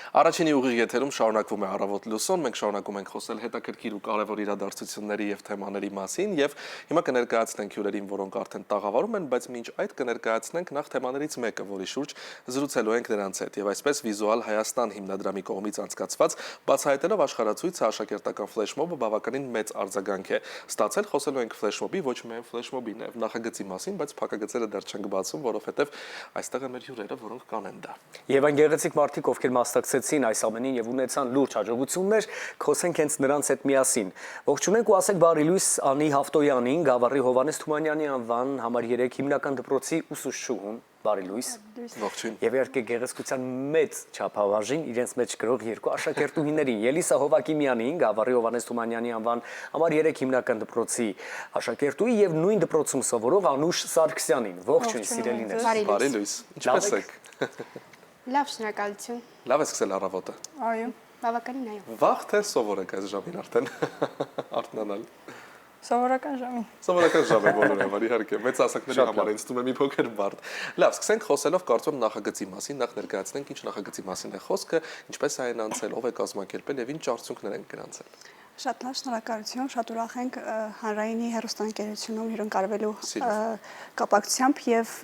Առաջինի ուղիղ եթերում շարունակվում է առավոտ լուսոն, մենք շարունակում ենք խոսել հետաքրքիր ու կարևոր իրադարձությունների եւ թեմաների մասին եւ հիմա կներկայացնենք հյուրերին, որոնք արդեն տաղավարում են, բայց մինչ այդ կներկայացնենք նախ թեմաներից մեկը, որի շուրջ զրուցելու ենք նրանց հետ եւ այսպես Վիզուալ Հայաստան հիմնադրամի կողմից անցկացված բացահայտելով աշխարհացույցը աշակերտական ֆլեշմոբը բավականին մեծ արձագանք է ստացել, խոսելու ենք ֆլեշմոբի, ոչ միայն ֆլեշմոբի, նաեւ նախագծի մասին, բայց փակագծերը դեռ չեն բացում, որովհետեւ այստեղ են մեր հյուրերը, որոնք կանեն դա։ Եվ այն գեղեցիկ մարդիկ, ովքեր մասնակցեցին այս ամենին եւ ունեցան լուրջ հաջողություններ, խոսենք հենց նրանց հետ միասին։ Ողջունենք ու ասենք բարի լույս Անի Հավտոյանին, Գավառի Հովհաննես Թումանյանի անվան համար 3 հիմնական դպրոցի ուսուցչուհուն։ Բարի լույս։ Ողջույն։ Եվ իհարկե գեղեցկության մեծ չափավարժին իրենց մեջ գրող երկու աշակերտուհիներին՝ Ելիսա Հովակիմյանին, Գավառի Հովհաննես Թումանյանի անվան համար 3 հիմնական դպրոցի աշակերտուհի եւ նույն դպրոցում սովորող Անուշ Սարգսյանին։ Ողջույն, սիրելիներ։ Բարի լույս։ Ինչպե՞ս եք։ Լավ, շնորհակալություն։ Լավ է սկսել առավոտը։ Այո։ Բավականին այո։ Վաղ թե սովոր եք այս ժամին արդեն արթնանալ։ Սովորական ժամին։ Սովորական ժամ է բոլորը, որ իհարկե մեծ ասակների համար ինձ թվում է մի փոքր բարդ։ Լավ, սկսենք խոսելով կարծում նախագծի մասին, նախ ներկայացնենք ինչ նախագծի մասին է խոսքը, ինչպես է այն անցել, ով է կազմակերպել եւ ինչ արդյունքներ են գրանցել։ Շատ լավ, շնորհակալություն, շատ ուրախ ենք հանրայինի հեռուստաընկերությունում հյուրընկալվելու կապակցությամբ եւ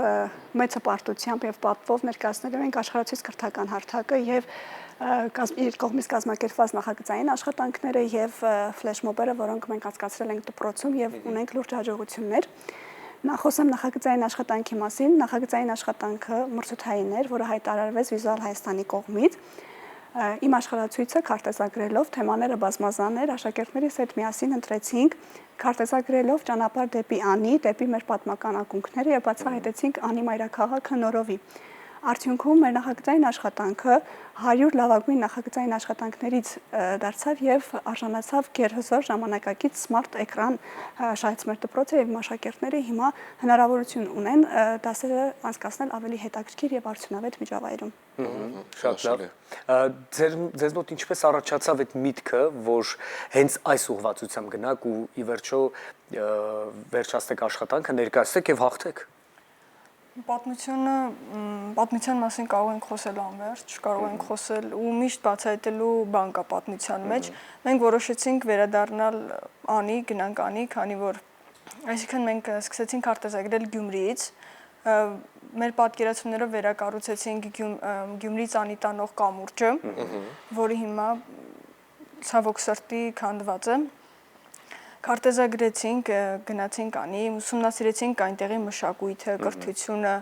մեծ հպարտությամբ եւ պատվով ներկայացնելու ենք աշխարհացույց կրթական հարթակը եւ իր կողմից կազմակերպված նախագծային աշխատանքները եւ ֆլեշմոբերը, որոնք մենք անցկացրել ենք դպրոցում եւ ունենք լուրջ հաջողություններ։ Նախոսեմ նախագծային աշխատանքի մասին։ Նախագծային աշխատանքը մրցութային էր, որը հայտարարվեց Վիզուալ Հայաստանի կողմից։ Իմ աշխարհացույցը քարտեզագրելով թեմաները բազմազան էր, աշակերտներիս հետ միասին ընտրեցինք քարտեզագրելով ճանապարհ դեպի Անի, դեպի մեր պատմական ակունքները եւ բացահայտեցինք Անի մայրաքաղաքը նորովի։ Արդյունքում մեր նախագծային աշխատանքը 100 լավագույն նախագծային աշխատանքներից դարձավ եւ արժանացավ գերհզոր ժամանակակից սմարթ էկրան շահեց մեր դպրոցը եւ աշակերտները հիմա հնարավորություն ունեն դասերը անցկացնել ավելի հետաքրքիր եւ արդյունավետ միջավայրում։ Շատ լավ։ Ձեզ մոտ ինչպես առաջացավ այդ միտքը, որ հենց այս ուղղվածությամբ գնաք ու ի վերջո վերջացնեք աշխատանքը, ներկայացնեք եւ հաղթեք։ Պատմության մասին կարող ենք խոսել անվերջ, կարող ենք խոսել ու միշտ բացահայտելու բան կա պատմության մեջ։ Մենք որոշեցինք վերադառնալ Անի, գնանք Անի, քանի որ այսինքն մենք սկսեցինք արտազագրել Գյումրիից, մեր պատկերացումներով վերակառուցեցինք Գյումրիից Անի տանող կամուրջը, որի հիմա ցավոք սրտի քանդված է։ Քարտեզագրեցինք, գնացինք Անի, ուսումնասիրեցինք այնտեղի մշակույթը, կրթությունը,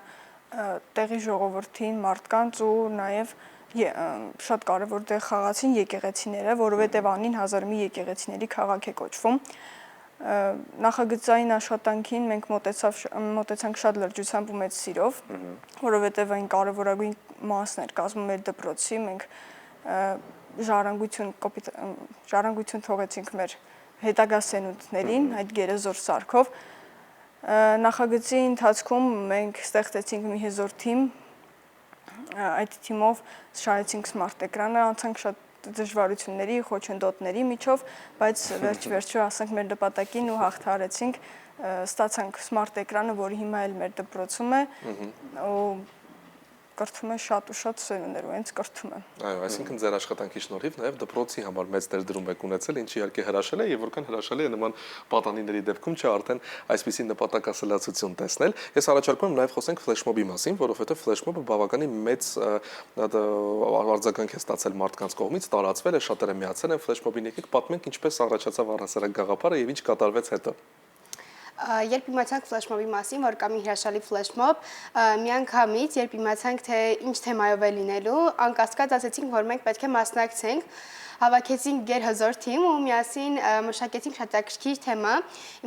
տեղի ժողովրդին, մարդկանց ու նաև շատ կարևոր տեղ խաղացին եկեղեցիները, որովհետև Անին հազար մի եկեղեցիների քաղաք է կոչվում։ Նախագծային աշխատանքին մենք մոտեցանք շատ լրջությամբ ու մեծ սիրով, որովհետև այն կարևորագույն մասն էր կազմում մեր դպրոցի, մենք ժառանգություն թողեցինք մեր հետագա սենյակներին այդ գերեզոր սարքով նախագծի ընթացքում մենք ստեղծեցինք մի հզոր թիմ այդ թիմով շահեցինք սմարթ էկրանը անցանք շատ դժվարությունների խոչընդոտների միջով բայց վերջ-վերջո հասանք մեր նպատակին ու հաղթահարեցինք ստացանք սմարթ էկրանը որը հիմա էլ մեր դպրոցում է ու կրթում է շատ ու շատ սերունդներ ու հենց կրթում է։ Այո, այսինքն ձեր աշխատանքի շնորհիվ նաև դպրոցի համար մեծ ներդրում եք ունեցել, ինչը իհարկե հրաշալի է եւ որքան հրաշալի է նման պատանիների դեպքում չէ արդեն այսպիսի նպատակասլացություն տեսնել։ Ես առաջարկում եմ նաև խոսենք ֆլեշմոբի մասին, որովհետեւ ֆլեշմոբը բավականին մեծ արձագանք է ստացել մարդկանց կողմից, տարածվել է, շատերը միացել են ֆլեշմոբին, եկեք պատմենք ինչպես առաջացավ առհասարակ գաղափարը եւ ինչ կատարվեց հետո։ Երբ իմացանք ֆլեշմոբի մասին, որ կա մի հրաշալի ֆլեշմոբ, միանգամից երբ իմացանք, թե ինչ թեմայով է լինելու, անկասկած ասացինք, որ մենք պետք է մասնակցենք, հավաքեցինք գերհզոր թիմ ու միասին մշակեցինք շատ հետաքրքիր թեմա,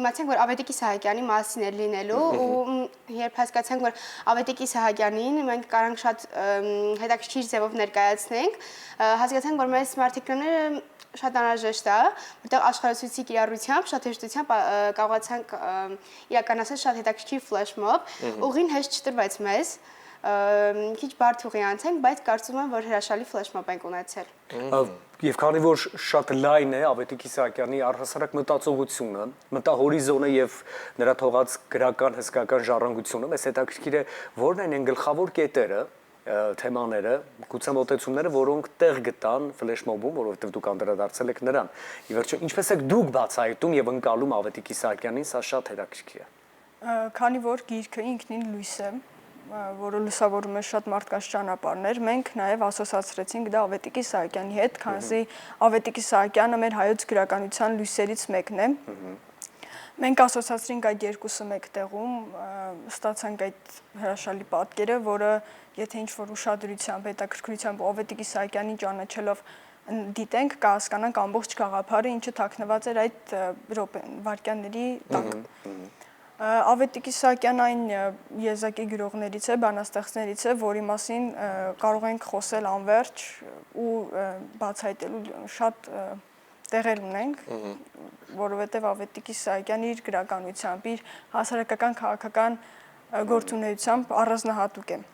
իմացանք, որ Ավետիքի Սահակյանի մասին է լինելու ու երբ հասկացանք, որ Ավետիքի Սահակյանին մենք կարանք շատ հետաքրքիր ձևով ներկայացնենք, հասկացանք, որ մեր սմարթ էկրանները շատ անհրաժեշտ է, որտեղ աշխարհացույցի կիրառությամբ շատ հեշտությամբ կարողացանք իրականացնել շատ հետաքրքիր ֆլեշմոբ, ուղին հեշտ չտրվեց մեզ, քիչ բարդ ուղի անցանք, բայց կարծում եմ, որ հրաշալի ֆլեշմոբ ենք ունեցել։ Եվ քանի որ շատ լայն է Ավետիք Իսահակյանի առհասարակ մտածողությունը, մտահորիզոնը եւ նրա թողած գրական հսկական ժառանգությունը, մեզ հետաքրքիր է որն են գլխավոր կետերը, թեմաները, գուցե մոտեցումները, որոնք տեղ գտան ֆլեշմոբում, որովհետև դուք անդրադարձել եք նրան։ Ի վերջո, ինչպես եք դուք բացահայտում եւ ընկալում Ավետիք Իսահակյանին, սա շատ հետաքրքիր է։ Քանի որ գիրքը ինքնին լույս է, որը լուսավորում է շատ մարդկանց ճանապարհներ, մենք նաև ասոցացրեցինք դա Ավետիք Իսահակյանի հետ, քանզի Ավետիք Իսահակյանը մեր հայոց գրականության լույսերից մեկն է։ Մենք ասոցացրինք այդ երկուսը մեկտեղում, ստացանք այդ հրաշալի պատկերը, որը եթե ինչ-որ ուշադրությամբ, հետաքրքրությամբ Ավետիք Իսահակյանին ճանաչելով դիտենք, կհասկանանք ամբողջ գաղափարը, ինչը թաքնված էր այդ վայրկյանների տակ։ Ավետիք Իսահակյան այն եզակի գրողներից է, բանաստեղծներից է, որի մասին կարող ենք խոսել անվերջ ու բացահայտելու շատ տեղեր ունենք, որովհետև Ավետիք Իսահակյանը իր գրականությամբ, իր հասարակական քաղաքական գործունեությամբ առանձնահատուկ է։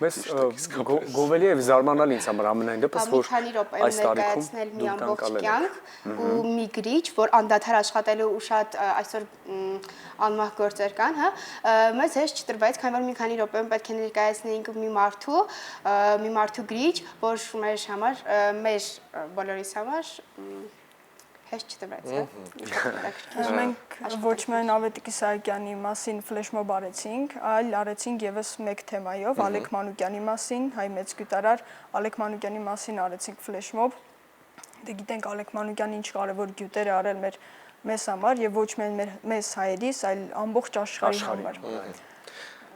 Մեզ գովելի է զարմանալ ինձ համար ամենայն դեպս, որ այս տարիքում ներկայացնել մի ամբողջ կյանք ու մի գրիչ, որ անդադար աշխատելու ու շատ այսօր անմահ գործեր կան, հա, մեզ հեշտ չտրվեց, քանի որ մի քանի րոպեում պետք է ներկայացնեինք մի մարդու գրիչ, որ մեր համար, մեր բոլորիս համար հեշտ չտրվեց։ Մենք ոչ միայն Ավետիք Իսահակյանի մասին ֆլեշմոբ արեցինք, այլ արեցինք եւս մեկ թեմայով Ալեք Մանուկյանի մասին, հայ մեծ գյուտարար Ալեք Մանուկյանի մասին արեցինք ֆլեշմոբ։ Դե գիտենք Ալեք Մանուկյանը ինչ կարևոր գյուտեր է արել մեզ համար եւ ոչ միայն մեզ հայերիս, այլ ամբողջ աշխարհի համար։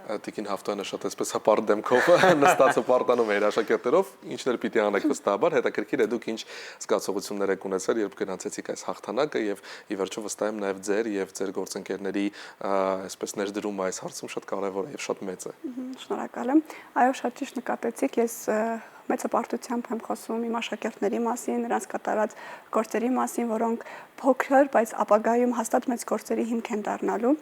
Տիկին Հավտոյանը շատ այսպես հպարտ դեմքով նստած հպարտանում է իր աշակերտներով, ինչներ պիտի անեք վստահաբար, հետաքրքիր է դուք ինչ զգացողություններ եք ունեցել, երբ գնացեցիք այս հաղթանակը եւ ի վերջո վստահ եմ նաեւ ձեր եւ ձեր գործընկերների այսպես ներդրումը այս հարցում շատ կարեւոր է եւ շատ մեծ է։ Շնորհակալ եմ։ Այո, շատ ճիշտ նկատեցիք, ես մեծ հպարտությամբ եմ խոսում իմ աշակերտների մասին, նրանց կատարած գործերի մասին, որոնք փոքր, բայց ապագայում հաստատ մեծ գործերի հիմք են դառնալու։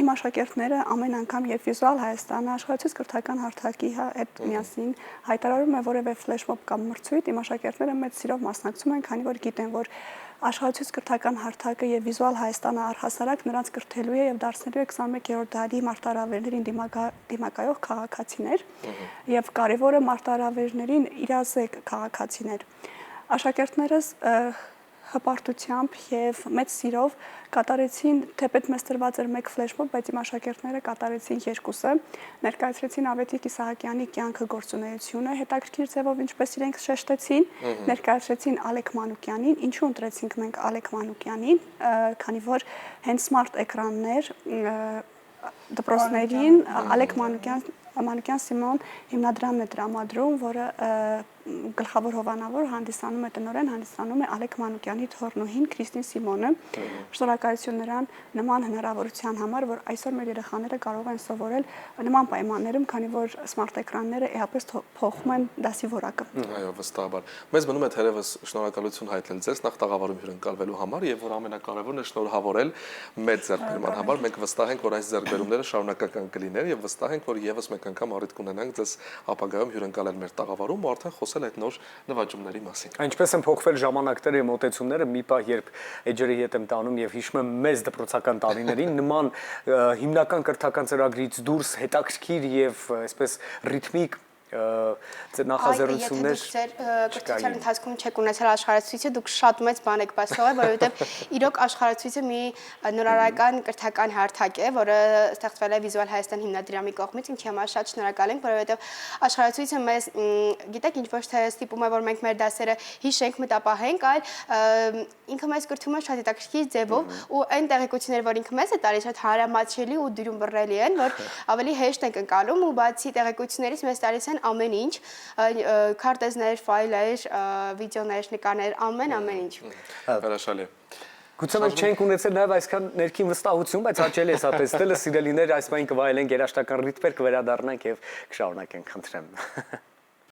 Իմ աշակերտները ամեն անգամ երբ Վիզուալ Հայաստանը աշխարհացույց կրթական հարթակի հետ միասին հայտարարում է որևէ ֆլեշմոբ կամ մրցույթ, իմ աշակերտները մեծ սիրով մասնակցում են, քանի որ գիտեն, որ աշխարհացույց կրթական հարթակը եւ Վիզուալ Հայաստանը առհասարակ նրանց կրթելու է եւ դարձնելու է 21-րդ դարի մարտահրավերներին դիմակայող քաղաքացիներ եւ կարեւորը մարտահրավերներին իրազեկ քաղաքացիներ։ Աշակերտներս հպարտությամբ եւ մեծ սիրով կատարեցին, թեպետ մեզ տրված էր մեկ ֆլեշմոբ, բայց իմ աշակերտները կատարեցին երկուսը, ներկայացրեցին Ավետիք Իսահակյանի կյանքը գործունեությունը, հետաքրքիր ձևով ինչպես իրենք շեշտեցին, ներկայացրեցին Ալեք Մանուկյանին, ինչու ընտրեցինք մենք Ալեք Մանուկյանին, քանի որ հենց սմարթ էկրաններ դպրոցներին Ալեք Մանուկյան Սիմոն հիմնադրամն է տրամադրում, որը գլխավոր հովանավոր հանդիսանում է տնօրեն, հանդիսանում է Ալեք Մանուկյանի թոռնուհին Քրիստին Սիմոնը։ Շնորհակալություն նրան նման հնարավորության համար, որ այսօր մեր երեխաները կարող են սովորել նման պայմաններում, քանի որ սմարթ էկրանները էապես փոխում են դասի որակը։ Այո, վստահաբար։ Մեզ մնում է թերևս շնորհակալություն հայտնել ձեզ նախ տաղավարում հյուրընկալվելու համար եւ որ ամենակարևորն է շնորհավորել մեծ ձեռքբերման համար։ Մենք վստահ ենք, որ այս ձեռքբերումները շարունակական կլինեն եւ վստահ ենք, որ եւս մեկ անգամ առիթ կունենանք ձեզ ապագայում հյուրընկալել մեր տաղավարում ու արդեն խոսել այդ նոր նվաճումների մասին։ Այնպես են փոխվել ժամանակները եւ մոտեցումները, մի պահ երբ էջերի հետ եմ տանում եւ հիշում եմ մեծ դպրոցական տարիներին նման հիմնական կրթական ծրագրից դուրս հետաքրքիր եւ այսպես ռիթմիկ նախաձեռնություններ կրթության ընթացքում չեք ունեցել աշխարհացույցը, դուք շատ մեծ բան եք բաց թողել, որովհետև իրոք աշխարհացույցը մի նորարարական կրթական հարթակ է, որը ստեղծվել է Վիզուալ Հայաստան հիմնադրամի կողմից, ինչի համար շատ շնորհակալ ենք, որովհետև աշխարհացույցը մեզ, գիտեք, ինչ ոչ թե ստիպում է, որ մենք մեր դասերը հիշենք, մտապահենք, այլ ինքը մեզ կրթում է շատ հետաքրքիր ձևով ու այն տեղեկությունները, որ ինքը մեզ է տալիս, շատ հարամատչելի ու դյուրին բռնելի են, որ ավելի հեշտ ենք ընկալում ու բացի տեղեկություններից մեզ տալիս են ամեն ինչ, քարտեզներ, ֆայլեր, վիդեոներ, նկարներ, ամեն ինչ։ Հրաշալի։ Գուցե մենք չենք ունեցել նաև այսքան ներքին վստահություն, բայց հաճելի է սա տեսնելը, սիրելիներ, այս բան կվայելենք երաժշտական ռիթմեր կվերադառնանք եւ կշարունակենք, խնդրեմ։